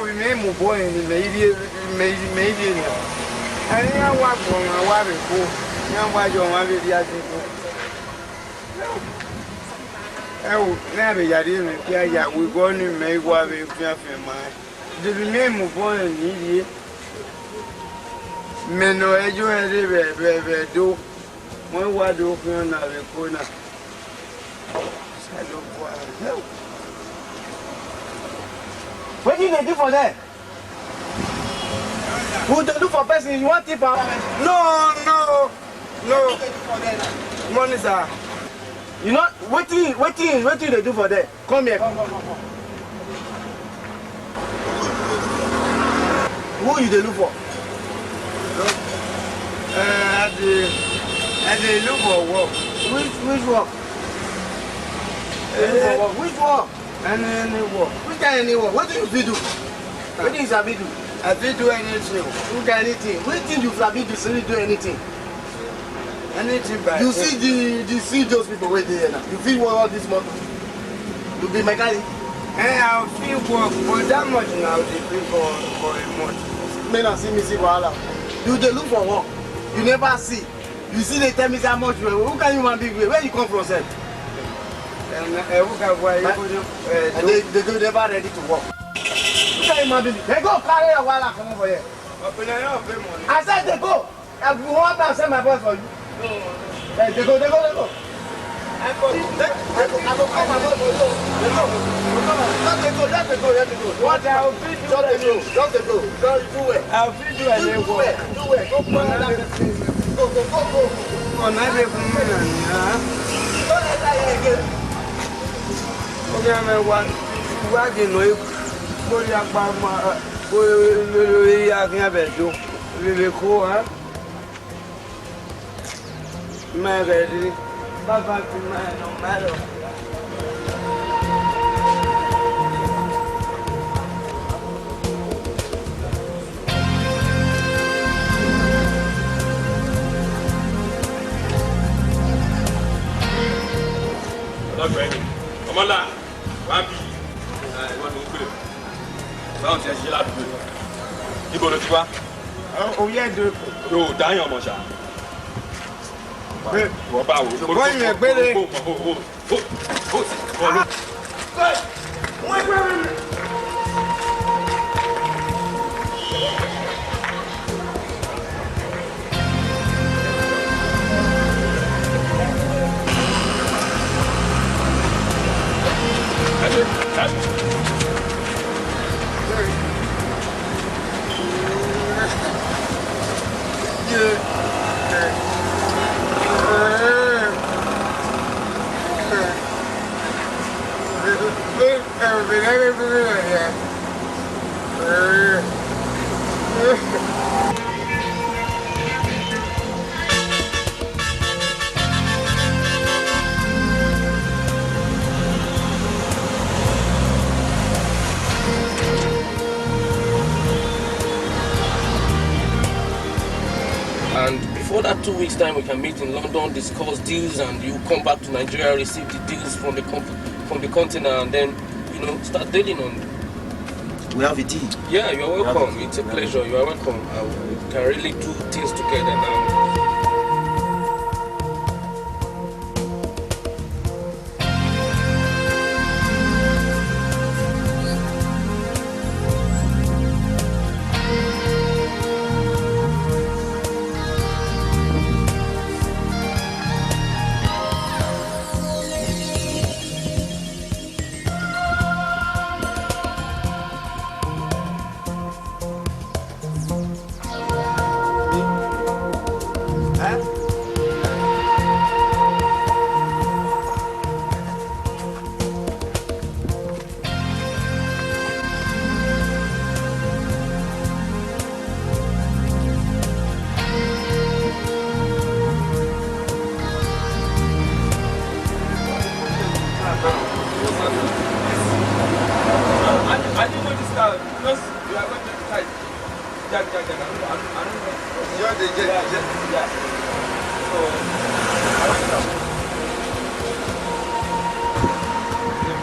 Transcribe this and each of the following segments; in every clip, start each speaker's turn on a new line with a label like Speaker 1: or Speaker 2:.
Speaker 1: we name boy in the lady, maybe. I didn't walk from a while before. Now, why you want to be at it? Oh, never yet, yeah, we're going to make what we have in mind. The name of boy in India. Men no educated, do one word open on the corner.
Speaker 2: What do you do for that? Who do for person? You want tip?
Speaker 1: No. Money, sir.
Speaker 2: You know, what do they do for that? Come here. Come. Who you they look for?
Speaker 1: They look for work.
Speaker 2: Which work? Which work?
Speaker 1: Any work.
Speaker 2: Which kind of work? What do you do? What do you do?
Speaker 1: I did do anything.
Speaker 2: Who can anything? What do you do anything?
Speaker 1: Anything by
Speaker 2: you see those people waiting here now. You feel all this money. You be mechanic.
Speaker 1: And I'll feel work for that much now. They pay for a month.
Speaker 2: Men are see me see wahala. You they look for work. You never see. You see they tell me how much. Who can you want big way? Where you come from, sir?
Speaker 1: And
Speaker 2: they go never ready to work. Who can you want big? They go carry a wahala come over here. I said they go. I want to send my boss for you. They go. I go come my boss for you. They go. Let me go.
Speaker 1: What I'll feed you.
Speaker 2: Just go. Do it.
Speaker 1: I'll feed you and then
Speaker 2: Do it. Go.
Speaker 1: Go. On every woman,
Speaker 2: Don't let that again.
Speaker 1: okay, I'm wagging no go to Akbama, go to Yakin, really cool, huh? My baby, Papa, no matter.
Speaker 3: Not ready. Come on, lad. One piece. One more good. Bounce and chill out. You go to Tua?
Speaker 1: Oh, yeah, do.
Speaker 3: No, die on my shot. What about you?
Speaker 4: And before that 2 weeks time, we can meet in London, discuss deals, and you come back to Nigeria, receive the deals from the continent, and then start dealing on.
Speaker 2: We have a deal.
Speaker 4: Yeah, you are welcome. It's a pleasure. You are welcome. We can really do things together now.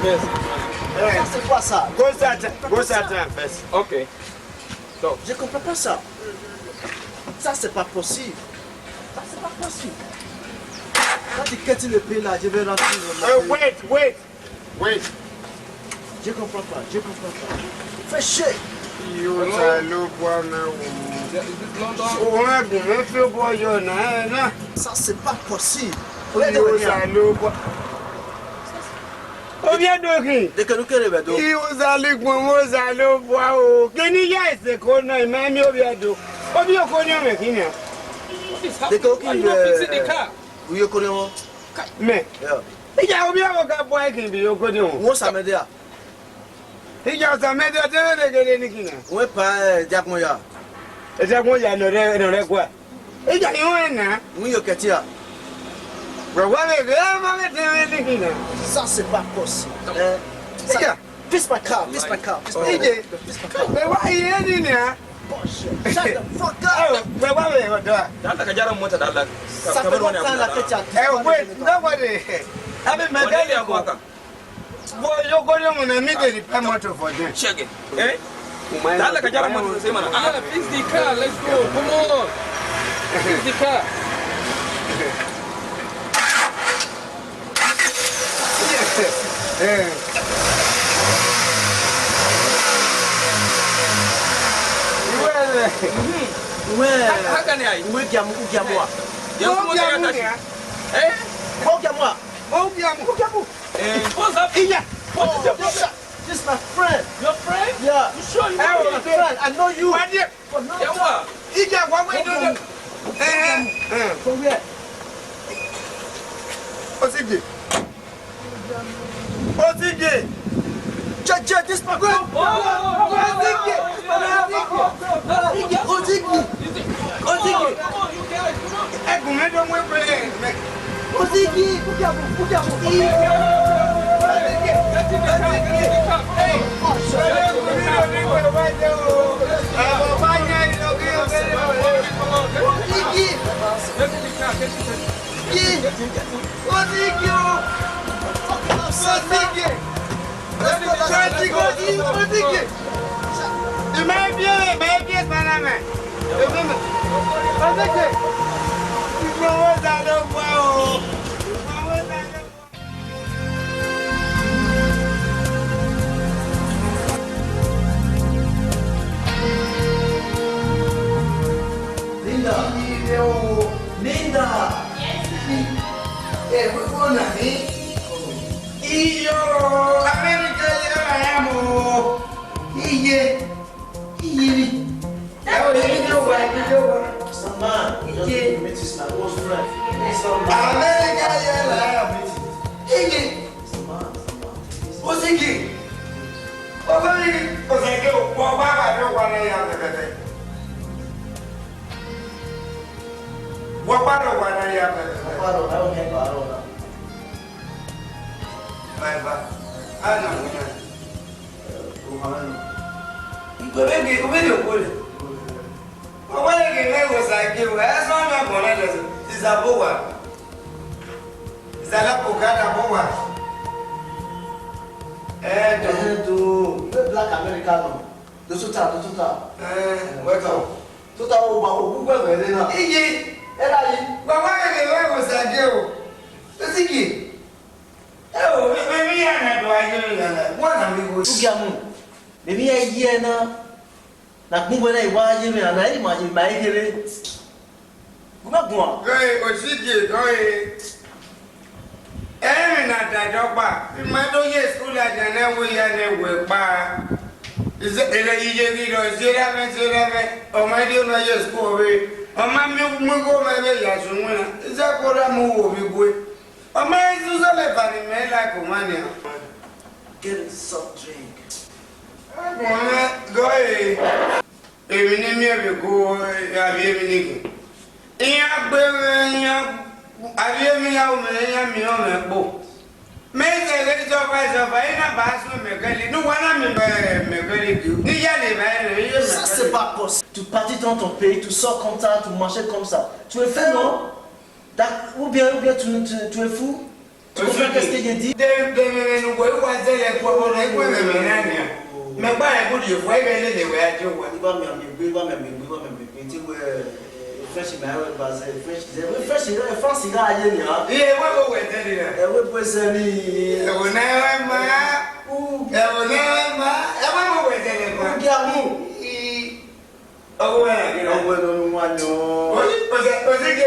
Speaker 3: first.
Speaker 2: Ça, c'est quoi ça?
Speaker 1: Go Satan first.
Speaker 3: Okay. So,
Speaker 2: Je comprends pas ça. Ça, c'est pas possible. Ça, c'est pas possible. Quand tu quittes le pays là, je vais rentrer dans le pays.
Speaker 1: Wait.
Speaker 2: Je comprends pas. Fais chier.
Speaker 1: You salo bwana.
Speaker 3: London.
Speaker 1: On fait boyo na.
Speaker 2: Ça, c'est pas possible.
Speaker 1: You salo bwana. Obia doki.
Speaker 2: Dès que nous querons do.
Speaker 1: You salo bwana, salo bwana. Kini ya ese kona imami obia do. Obia konya me kinya.
Speaker 2: Dès que
Speaker 4: Why you not fixing the car?
Speaker 2: Oui, you connais.
Speaker 1: Me.
Speaker 2: Yeah.
Speaker 1: Ija obia ko ka boy kin bi okodi o.
Speaker 2: Où ça m'aide là?
Speaker 1: Ija sa me de te gele ni kinya.
Speaker 2: Où est pas Jack Moya?
Speaker 1: Esa ko ya no re kwa. Ija yo na.
Speaker 2: Où you ketia?
Speaker 1: Wa me te ni kinya.
Speaker 2: Ça, c'est pas possible.
Speaker 1: Ija.
Speaker 2: Fix my car.
Speaker 1: Ije. Me wa ye ni na.
Speaker 2: Shut the fuck up.
Speaker 1: Me wa me do.
Speaker 3: Da ka jara mota da Allah.
Speaker 2: Ça fait longtemps là que tu as
Speaker 1: Wait, nobody. Abi me
Speaker 3: Madali
Speaker 1: de
Speaker 3: ya
Speaker 1: ko.
Speaker 3: kwaka.
Speaker 1: Boy, you go to na me de pay motor for them.
Speaker 3: Check it. Eh? Da Allah ka jara mota sai mana.
Speaker 4: Yeah, fix the car. Let's go. Come on. Fix the car.
Speaker 2: Ouais.
Speaker 3: Haka ne ai.
Speaker 2: Où est Gamoua?
Speaker 3: Yanzu mota ya tashi. Eh?
Speaker 2: Où Gamoua?
Speaker 3: What's up?
Speaker 2: This is my friend.
Speaker 3: Your friend?
Speaker 2: Yeah.
Speaker 3: You sure you
Speaker 2: Hey,
Speaker 3: want
Speaker 2: my friend. I know you. For no
Speaker 3: Yawa.
Speaker 2: time. From where? Check this my friend. Linda.
Speaker 1: Hey, we're going to meet. Iyo, America, I am. Iye. Oh, you know what?
Speaker 2: Some man. He just met his my old friend.
Speaker 1: America, I am. Iye.
Speaker 2: Some man.
Speaker 1: What's it? What's it? I don't want to what part of what I am?
Speaker 2: I don't know.
Speaker 1: I know. You what I was like you. That's not my money. It's a boa. It's a la pocada boa.
Speaker 2: Do black Americano. Do tuta.
Speaker 1: What's up?
Speaker 2: Tuta o Google ele na. Era aí.
Speaker 1: But why was like you? What's it? Oh, maybe I'm not one amigo.
Speaker 2: Ugamu. Maybe a year na. Na kumbe na iwaje me na ile maji maikere. Gumagua.
Speaker 1: Hey, Osiki, hey. Na dadogba. My do ye school at the never ya we pa. Is it a year or my dear no yes school away. Or my milk go my way as soon. Is that what I'm moving with? Or my Susan me like a money.
Speaker 2: Get some drink.
Speaker 1: Go ahead. Even if you go, I live in
Speaker 2: Ça c'est pas possible. Tu partis dans ton pays, tu sors comme ça, tu marches comme ça. Tu es fou non? Ou bien tu es fou? Tu comprends qu'est-ce qu'il a dit?
Speaker 1: Mais pas un bout de voix, mais les voyages.
Speaker 2: Il va m'aimer, tu vois. Fresh, il m'a basé. Fresh, il est France, il a ailleurs.
Speaker 1: Il est moi, vous êtes là.
Speaker 2: Et vous pouvez salir.
Speaker 1: Et vous n'avez pas. Et vous n'avez pas. Et moi, vous êtes là.
Speaker 2: Regarde-nous.
Speaker 1: Oh, ouais.
Speaker 2: Oh, ouais, non, moi, non.
Speaker 1: Parce que il y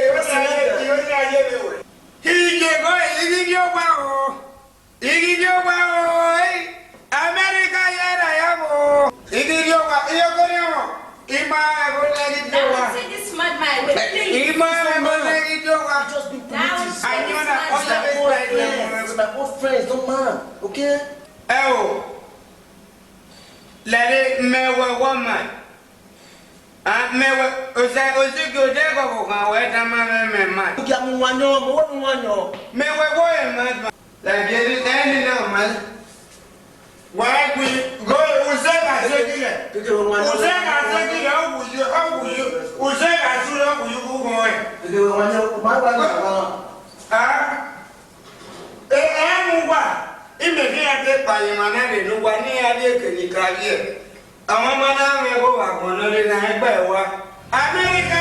Speaker 2: my old friends, don't mind, okay?
Speaker 1: Oh, let it me woman. Me was also good. There go where the man.
Speaker 2: You got me one, no.
Speaker 1: Me were man. Like it is ending now, man. Why we go? Who said I said it? Who said I said it? How would you? Who said I should have you go away? Immediately by your man, no one near the career. Our man, we go back on the night by what? America,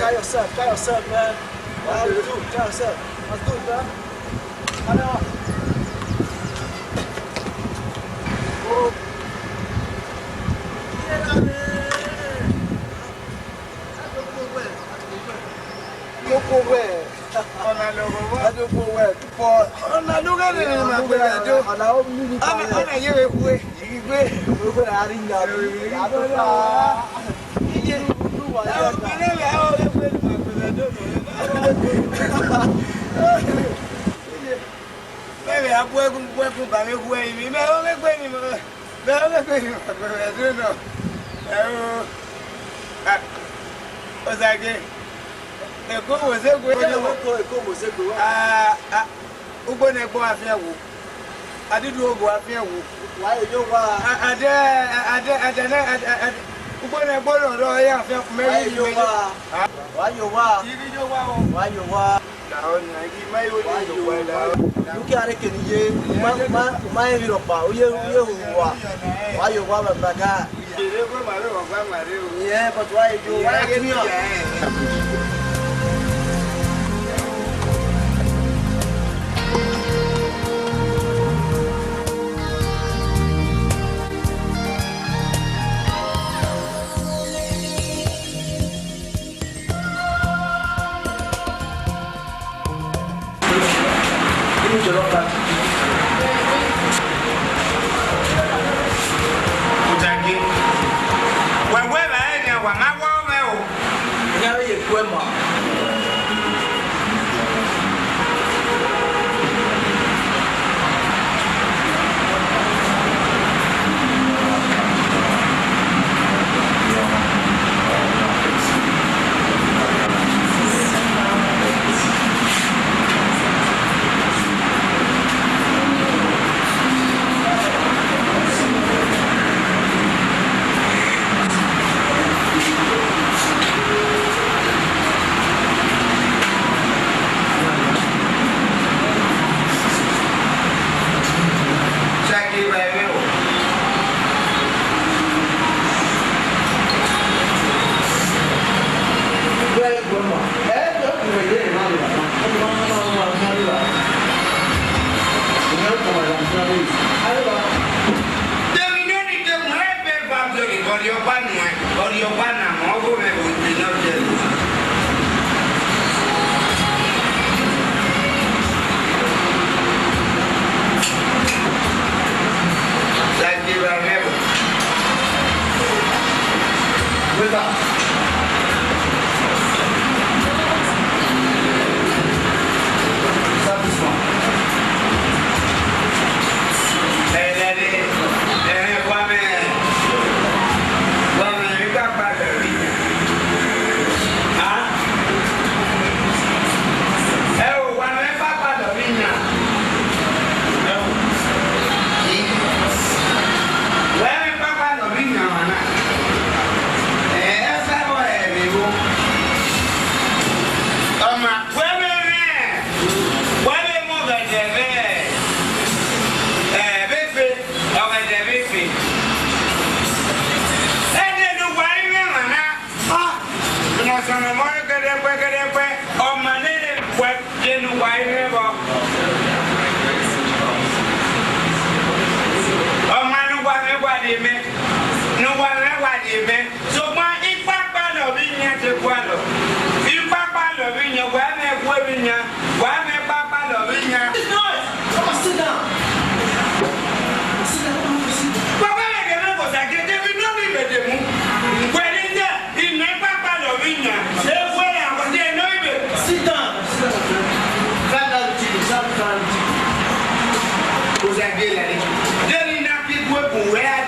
Speaker 2: Try yourself, man. Try yourself. Let's do it, man. Come on.
Speaker 1: Where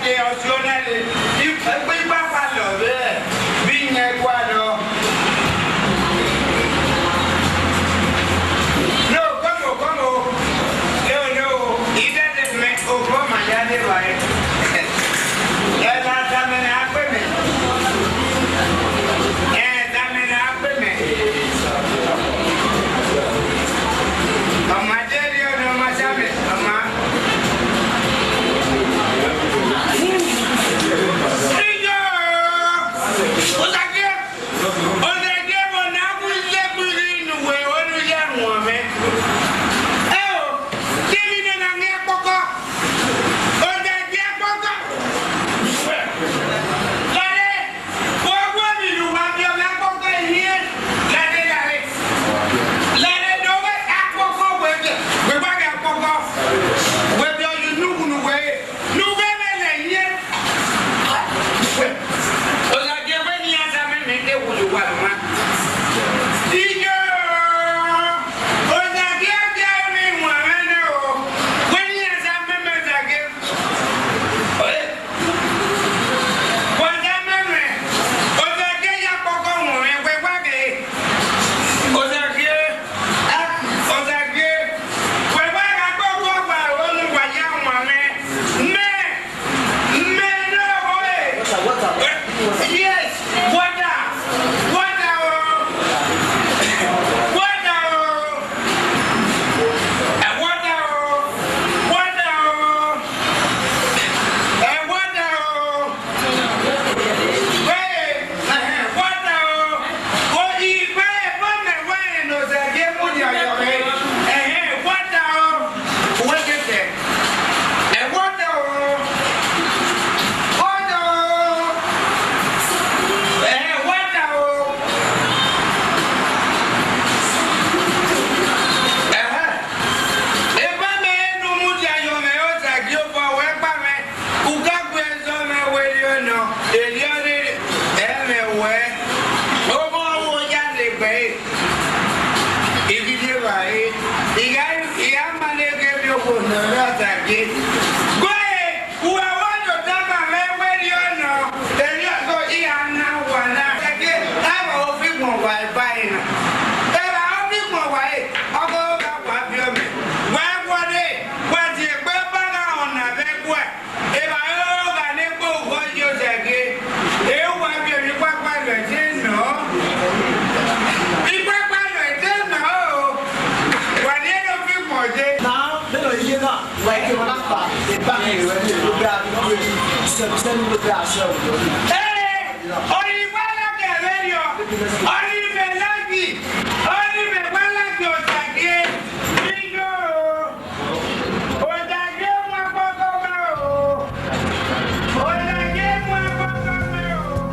Speaker 1: they are, again. Go ahead. Who I want to talk about where you know. Then you go here now. Again, I'm a big one while buying. Then I'll be more while. I'll go back to me. Where were they? What's your paper on a big way? If I owe a nipple, what you say? You want to be quite by the chin, no? Be quite by the chin, no? What do you feel more?
Speaker 2: Now, you know, like you want to the back here, when you look at the glass.
Speaker 1: Hey! Only one of the radio! Only the lucky! Only the one of your again! Bingo! Oh, that game one bottle! Oh, that game one bottle!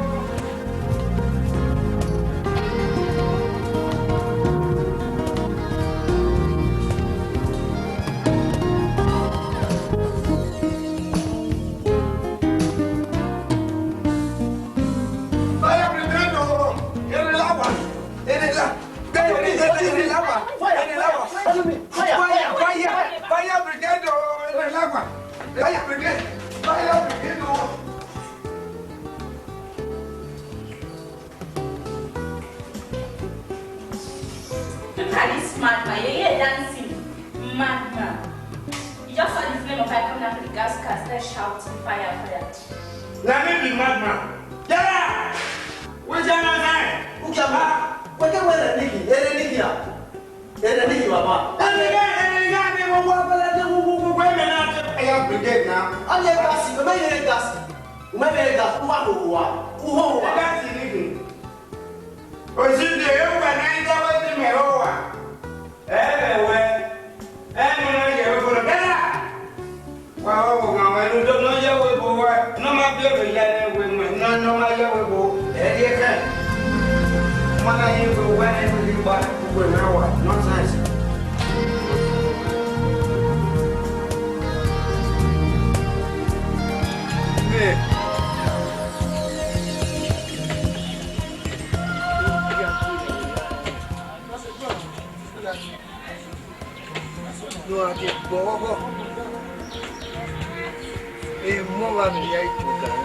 Speaker 5: Look at this madman, you're here dancing. Madman. You just saw the flame of fire coming out of the gas car, started shouting fire, fire.
Speaker 1: Let me be madman. Get out! What's your name?
Speaker 2: What you wear a Nicky? A Nicky, Papa.
Speaker 1: I have brigade now.
Speaker 2: I'm your gas, you may have gas. You may have gas. Who
Speaker 1: That's illegal. Oh, see, the young man, I don't know what everywhere. Everyone here for the better. Well, I don't know your way, no matter women, no matter what, Eddie can. When I go when everything but what nonsense.
Speaker 2: No, I get go. A more than the 8 to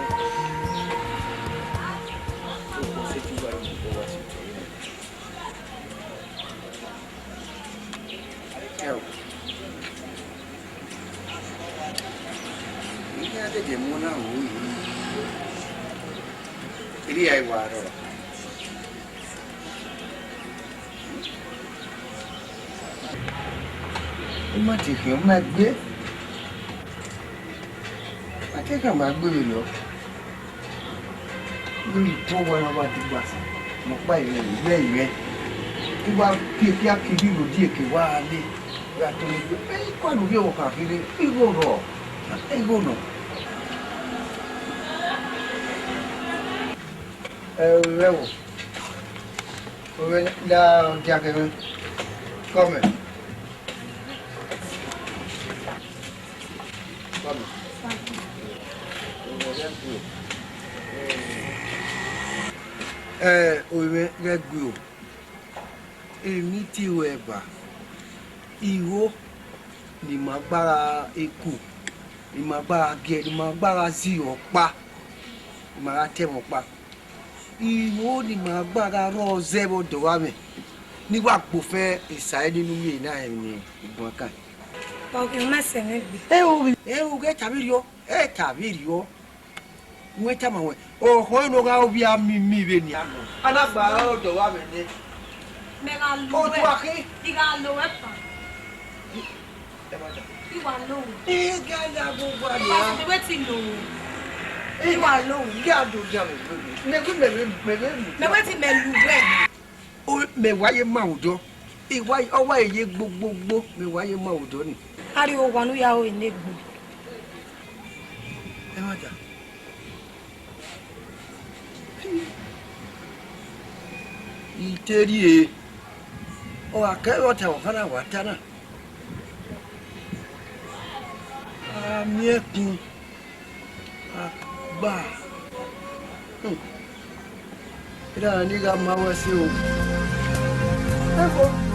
Speaker 2: mà chỉ hiểu mà biết mà cái cả mà bự nữa bự to quá là bao nhiêu một bài này về cái bao kia đi rồi đi cái qua đi ra tôi cái qua đủ nhiều cả cái đi cái gỗ nó lâu rồi đã chắc cái comment Oime gẹ́gbẹ́ o, èmi tí o ẹ̀bà, ìwó ni màá gbára eku, ni màá gbára gẹ̀, ni màá gbára sí ọ̀pá, ni màá tẹ̀ wọ́n pa. Ìwó ni màá gbára rọ́ zẹ́bọ̀ dọ̀wá mi, nígbà pò fẹ́ ìsàlẹ̀ nínú yìí náà ẹ̀ ní ìgbọ̀n kan.
Speaker 6: Ọ̀gbìn mẹ́sẹ̀ níbi.
Speaker 2: Kẹ́ tàbí rí ọ. Wọ́n tẹ́ ma wọ́n ọ̀hún inú ká ó bí a mi bẹ ní àná. Alágbàá ọ̀dọ̀ wa bẹ̀ ní.
Speaker 6: Mẹ́ra lo
Speaker 2: Ó tún wá kí.
Speaker 6: Ìra lo ẹ̀pà. Ìwà lóhùn.
Speaker 2: Ìgbà ìyá gbogbo àná.
Speaker 6: Ọ̀sùn ìwé ti lòhùn. Ìwà lóhùn.
Speaker 2: Kí àdójà mi lónìí. Mẹ́kú mẹ́wẹ́ mi.
Speaker 6: Mẹ́wẹ́ ti mẹ́lù rẹ̀.
Speaker 2: Ó mẹ́wáyé máa wùjọ. Ọwọ́ èyí gbogbogbò mẹ́wáyé máa wùjọ ni.
Speaker 6: Ariwo wọnú yàwó ìnégbò.
Speaker 2: Ẹ má jà. Ìtẹ́rí ọ akẹ́rọ̀ tẹ̀wọ̀ fana wà tánà àmì ẹ̀kún àgbà ìdára nígbà máa wá sí o ẹ̀kọ́.